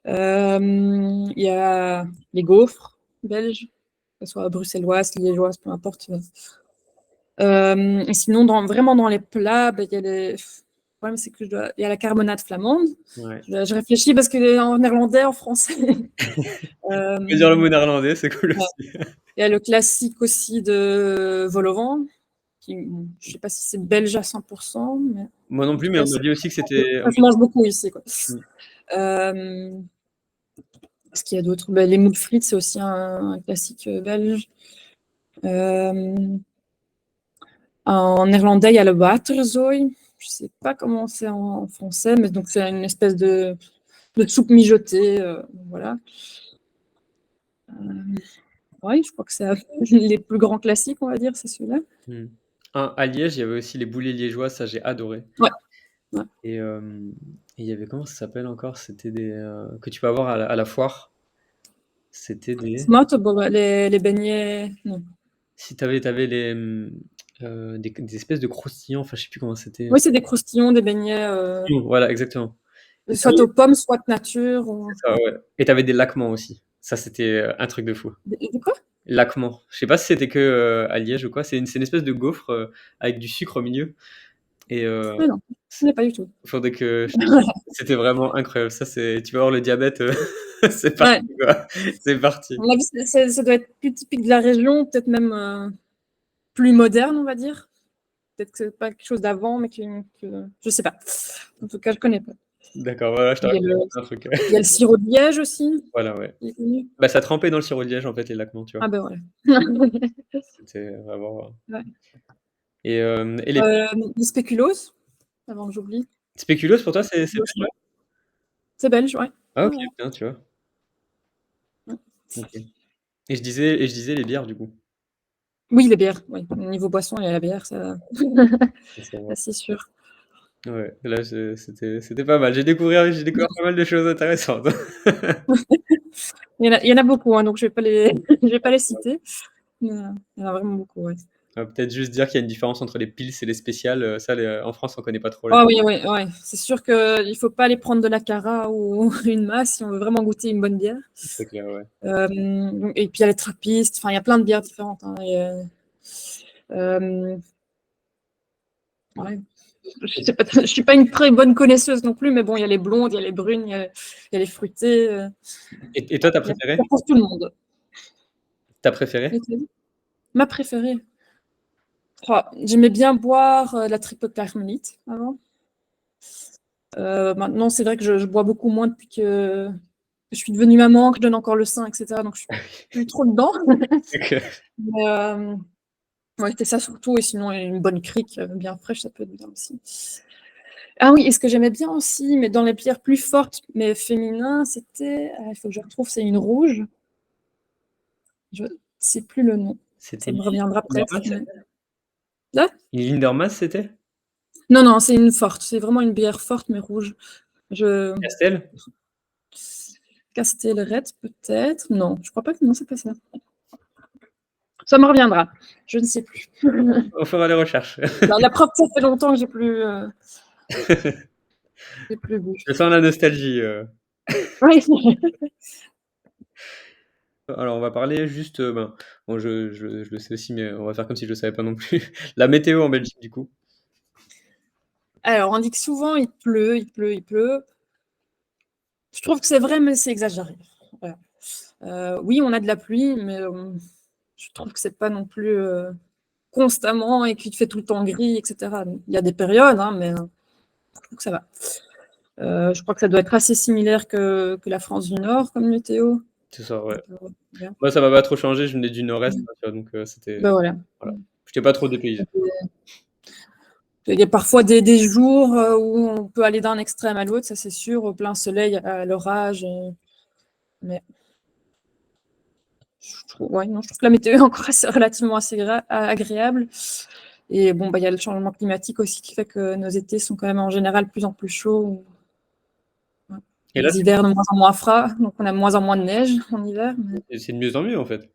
Il y a les gaufres belges, que ce soit bruxelloises, liégeoises, peu importe. Et sinon, vraiment dans les plats, il y a le problème, c'est que il y a la carbonade flamande. Ouais. Je réfléchis parce que en néerlandais, en français. Tu peux dire le mot euh, néerlandais, c'est cool ouais. aussi. Il y a le classique aussi de vol-au-vent, bon, je ne sais pas si c'est belge à 100%, mais Moi non en plus, tout mais cas, on m'a dit aussi que c'était ça se mange beaucoup ici, quoi. mmh, Euh, ce qu'il y a d'autre? Les moules frites, c'est aussi un classique belge. Euh, En néerlandais, il y a le waterzooi. Je ne sais pas comment c'est en français, mais donc c'est une espèce de soupe mijotée. Voilà. Oui, je crois que c'est les plus grands classiques, on va dire, c'est celui-là. mmh. À Liège, il y avait aussi les boulets liégeois, ça j'ai adoré Ouais, ouais. et il y avait comment ça s'appelle encore? C'était des, que tu peux avoir à la foire. C'était des Smartable, les beignets. Non. si tu avais les, des espèces de croustillants, enfin je sais plus comment c'était. Oui, c'est des croustillons, des beignets, Voilà, exactement. Et tu soit aux pommes, soit nature. c'est ça, Ouais. ouais et tu avais des laquements aussi. Ça, c'était, un truc de fou. De quoi? Laquement. Je sais pas si c'était que, à Liège ou quoi. C'est une espèce de gaufre, avec du sucre au milieu et Ah non, je c'est ne pas du tout. faudrait que je te c'était vraiment incroyable. Ça, tu vas avoir le diabète, c'est Ouais. parti, quoi. C'est parti. À mon avis, ça doit être plus typique de la région, peut-être même. plus moderne, on va dire. Peut-être que c'est pas quelque chose d'avant, mais que je sais pas. En tout cas, je connais pas. D'accord, voilà, je Il y a t'aurais le un truc. il y a le sirop de liège aussi, Voilà, ouais. qui est connu. Bah, ça trempait dans le sirop de liège, en fait, les laquemants, tu vois? Ah bah, voilà. C'était vraiment Ouais. et les Les spéculoos, avant que j'oublie. spéculoos pour toi, c'est Spéculoos, belge, ouais? c'est belge, ouais. Ah Ouais, OK, ouais, bien, tu vois? ouais. OK. Et je disais les bières, du coup? Oui, les bières, oui. Niveau boisson, il y a la bière, ça Ça va. ça c'est sûr. Ouais, là, c'était pas mal. J'ai découvert pas mal de choses intéressantes. Il y en a beaucoup, hein, donc je vais pas les je vais pas les citer, mais il y en a vraiment beaucoup, ouais. On va peut-être juste dire qu'il y a une différence entre les pils et les spéciales, ça les en France, on connaît pas trop les. Ah oui, oui, ouais, c'est sûr qu'il faut pas aller prendre de la Cara ou une Masse si on veut vraiment goûter une bonne bière. C'est clair, ouais. Et puis il y a les trappistes, enfin il y a plein de bières différentes, hein, hem, ouais. Je sais pas, je suis pas une très bonne connaisseuse non plus, mais bon, il y a les blondes, il y a les brunes, il y a les fruitées, Et toi, ta il y a préférée? pour tout le monde. Ta préférée? Et toi? Ma préférée? Oh, j'aimais bien boire la triple carmélite avant. Maintenant, c'est vrai que je bois beaucoup moins depuis que je suis devenue maman, que je donne encore le sein, etc. Donc, je suis plus trop dedans. OK. Mais, ouais, c'était ça surtout. Et sinon, une bonne crique bien fraîche, ça peut être bien aussi. Ah oui, et ce que j'aimais bien aussi, mais dans les bières plus fortes, mais féminins, c'était, il faut que je retrouve, c'est une rouge. Je sais plus le nom. C'était Ça me reviendra peut-être. Linderman, Mais... c'était? Là? Une Linderman, c'était? Non, non, c'est une forte. C'est vraiment une bière forte, mais rouge. Je Castel? Castelret, peut-être. Non, je crois pas que non, c'est pas ça. Ça me reviendra. Je ne sais plus. On fera les recherches. La preuve, ça fait longtemps que j'ai plus bu. Je sens la nostalgie. Oui. Alors on va parler juste, ben, bon je le sais aussi, mais on va faire comme si je le savais pas non plus. La météo en Belgique, du coup? Alors, on dit que souvent il pleut, il pleut, il pleut. Je trouve que c'est vrai, mais c'est exagéré. Voilà. Oui, on a de la pluie, mais je trouve que c'est pas non plus constamment et qu'il fait tout le temps gris, etc. Il y a des périodes, hein, mais je trouve que ça va. Je crois que ça doit être assez similaire que la France du Nord comme météo. C'est ça, ouais. Donc, bien. Moi, ça m'a pas trop changé, je venais du nord-est, Mm. tu vois? Donc c'était Ben voilà. voilà. J'étais pas trop dépaysé. Il y a parfois des jours où on peut aller d'un extrême à l'autre, ça c'est sûr, au plein soleil, à l'orage. Mais ouais, non, je trouve que la météo est encore relativement assez agréable. Et bon, bah, il y a le changement climatique aussi qui fait que nos étés sont quand même en général de plus en plus chauds. Ouais. Et là, Les hivers de moins en moins froids, donc on a de moins en moins de neige en hiver. Mais... c'est de mieux en mieux, en fait.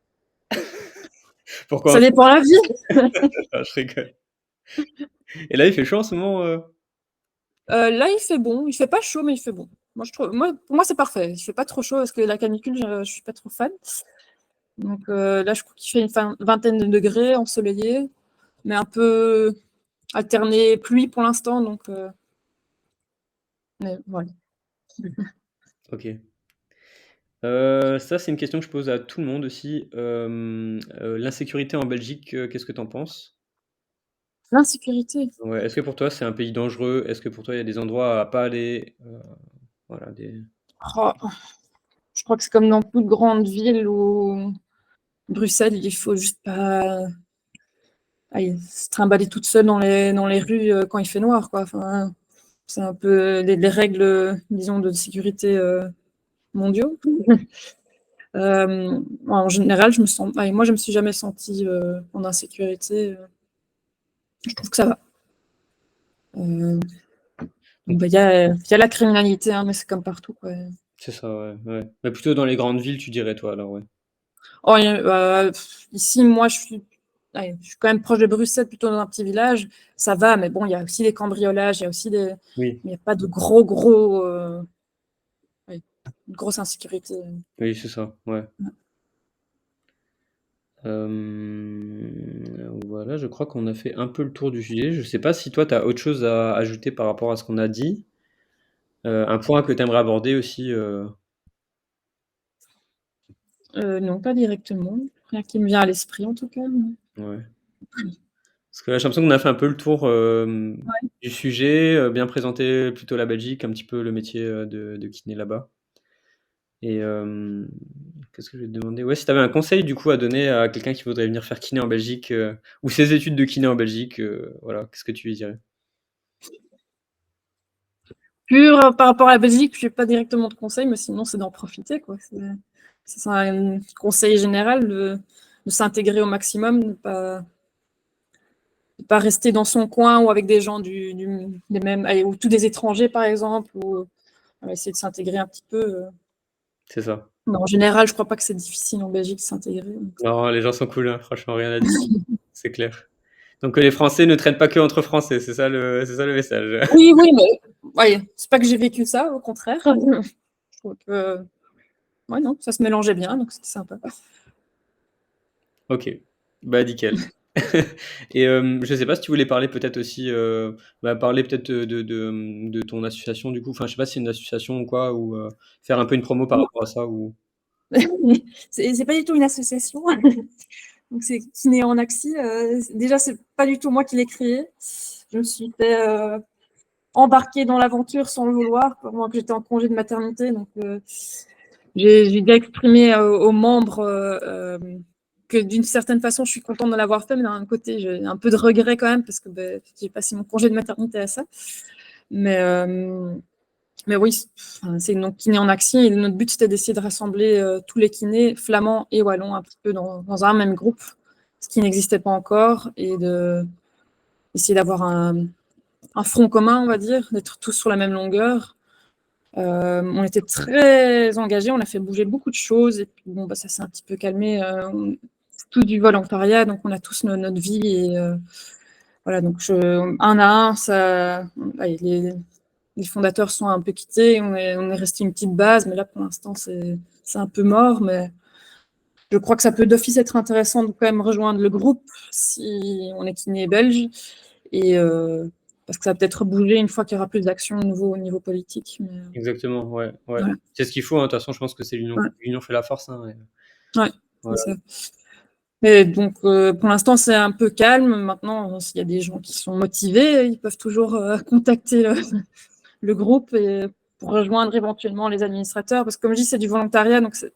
Pourquoi? Ça dépend de la vie. Je rigole. Et là, il fait chaud en ce moment, Là, il fait bon. Il fait pas chaud, mais il fait bon. Pour moi, c'est parfait. Il fait pas trop chaud parce que la canicule, je suis pas trop fan. Donc là, je crois qu'il fait une vingtaine de degrés, ensoleillé, mais un peu alterné pluie pour l'instant. Donc, mais voilà. OK. Ça, c'est une question que je pose à tout le monde aussi. L'insécurité en Belgique, qu'est-ce que tu en penses? L'insécurité. Ouais, est-ce que pour toi, c'est un pays dangereux? Est-ce que pour toi, il y a des endroits à pas aller? Voilà, des Oh, je crois que c'est comme dans toute grande ville ou Bruxelles, il faut juste pas se trimballer toute seule dans les rues quand il fait noir, quoi. Enfin, c'est un peu les règles, disons, de sécurité mondiaux. En général, moi, je me suis jamais sentie en insécurité. Je trouve que ça va. Euh, OK, bah, il y a la criminalité, hein, mais c'est comme partout, quoi. c'est ça, ouais, ouais. Mais plutôt dans les grandes villes, tu dirais toi alors, ouais? Oh, ici, moi, je suis quand même proche de Bruxelles, plutôt dans un petit village. Ça va, mais bon, il y a aussi des cambriolages, il y a aussi des. Oui, Il n'y a pas de gros. Ouais, une grosse insécurité. oui, c'est ça, ouais. Voilà, je crois qu'on a fait un peu le tour du sujet. Je sais pas si toi, tu as autre chose à ajouter par rapport à ce qu'on a dit? Un point que tu aimerais aborder aussi, Non, pas directement. Rien qui me vient à l'esprit, en tout cas. ouais. Parce que là, j'ai l'impression qu'on a fait un peu le tour, Ouais. du sujet, bien présenter plutôt la Belgique, un petit peu le métier, de kiné là-bas et qu'est-ce que je vais te demander? Ouais, si tu avais un conseil du coup à donner à quelqu'un qui voudrait venir faire kiné en Belgique, ou ses études de kiné en Belgique, voilà, qu'est-ce que tu lui dirais? Pur par rapport à la Belgique, j'ai pas directement de conseils, mais sinon c'est d'en profiter, quoi. C'est un conseil général de s'intégrer au maximum, de pas rester dans son coin ou avec des gens des mêmes, ou tous des étrangers par exemple, ou essayer de s'intégrer un petit peu. C'est ça. Mais en général, je crois pas que c'est difficile en Belgique de s'intégrer. Non, les gens sont cool, hein, franchement, rien à dire, c'est clair. Donc les Français ne traînent pas que entre Français, c'est ça le message. Oui, oui, mais ouais, c'est pas que j'ai vécu ça, au contraire. Je trouve que ouais, non, ça se mélangeait bien, donc c'était sympa. OK, bah nickel. Et je sais pas si tu voulais parler peut-être aussi, parler peut-être de ton association du coup, enfin je sais pas si c'est une association ou quoi ou faire un peu une promo par rapport à ça ou C'est pas du tout une association. Donc c'est Kiné en Axi. Déjà, c'est pas du tout moi qui l'ai créé. Je me suis fait embarquer dans l'aventure sans le vouloir, pendant que j'étais en congé de maternité. Donc j'ai bien exprimé aux membres que d'une certaine façon, je suis contente de l'avoir fait, mais d'un côté, j'ai un peu de regret quand même, parce que j'ai passé mon congé de maternité à ça. Mais, euh, mais oui, c'est donc Kiné en Action. Et notre but, c'était d'essayer de rassembler tous les kinés, flamands et wallons, un petit peu dans un même groupe, ce qui n'existait pas encore, et d'essayer d'avoir un front commun, on va dire, d'être tous sur la même longueur. On était très engagés, on a fait bouger beaucoup de choses, et puis bon, ça s'est un petit peu calmé. C'est tout du volontariat, donc on a tous notre vie, et voilà, donc un à un, allez, les fondateurs sont un peu quittés, on est resté une petite base, mais là pour l'instant c'est un peu mort, mais je crois que ça peut d'office être intéressant de quand même rejoindre le groupe si on est kiné belge, et parce que ça va peut-être bouger une fois qu'il y aura plus d'action nouveau au niveau politique. Mais, exactement, ouais, ouais. voilà. C'est ce qu'il faut, hein, de toute façon je pense que c'est Ouais, l'union fait la force, hein, et ouais, c'est voilà. ça. Et donc, pour l'instant, c'est un peu calme. Maintenant, s'il y a des gens qui sont motivés, ils peuvent toujours contacter le groupe et pour rejoindre éventuellement les administrateurs. Parce que, comme je dis, c'est du volontariat, donc il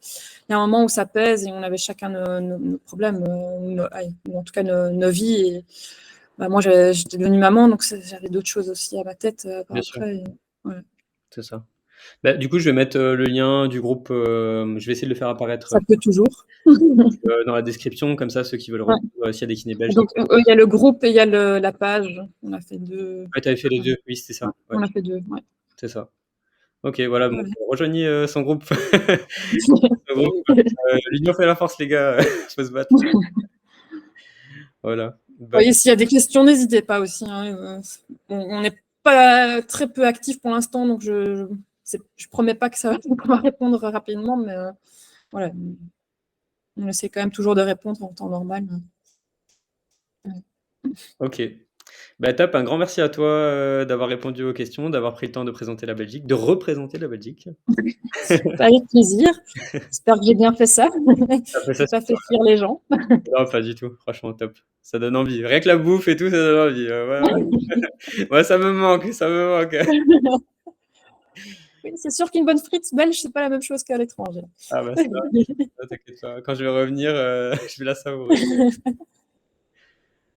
y a un moment où ça pèse et on avait chacun nos problèmes, ou en tout cas nos vies. Et, moi, j'étais devenue maman, donc j'avais d'autres choses aussi à ma tête Bien sûr, après. Et, ouais. c'est ça. Bah, du coup, je vais mettre, le lien du groupe, je vais essayer de le faire apparaître, Ça peut toujours. dans la description, comme ça ceux qui veulent Ouais. rejoindre, s'il y a des kinés belges. Donc, il y a le groupe et il y a la page. On a fait deux. Ouais, tu avais fait les Ouais. 2, oui, c'est Ouais, ça, ouais, on a fait deux. Ouais. c'est ça. OK, voilà, donc Voilà. rejoignez, son groupe. Son groupe, l'union fait la force les gars, faut se battre. Voilà. Bah, Oui, s'il y a des questions, n'hésitez pas aussi, hein. On n'est pas très peu actifs pour l'instant, donc je promets pas que ça va pouvoir répondre rapidement, mais voilà, on essaie quand même toujours de répondre en temps normal. Ouais. OK. Bah, top, un grand merci à toi, d'avoir répondu aux questions, d'avoir pris le temps de présenter la Belgique, de représenter la Belgique. Avec plaisir. J'espère que j'ai bien fait ça. Tu as fait J'ai ça pas super fait fuir les gens. bien. Non, pas du tout, franchement top. Ça donne envie. Rien que la bouffe et tout, ça donne envie, ouais, ouais. Ouais, ça me manque, ça me manque. Oui, c'est sûr qu'une bonne frite belge, c'est pas la même chose qu'à l'étranger. Ah bah ça, t'inquiète pas. Quand je vais revenir, je vais la savourer.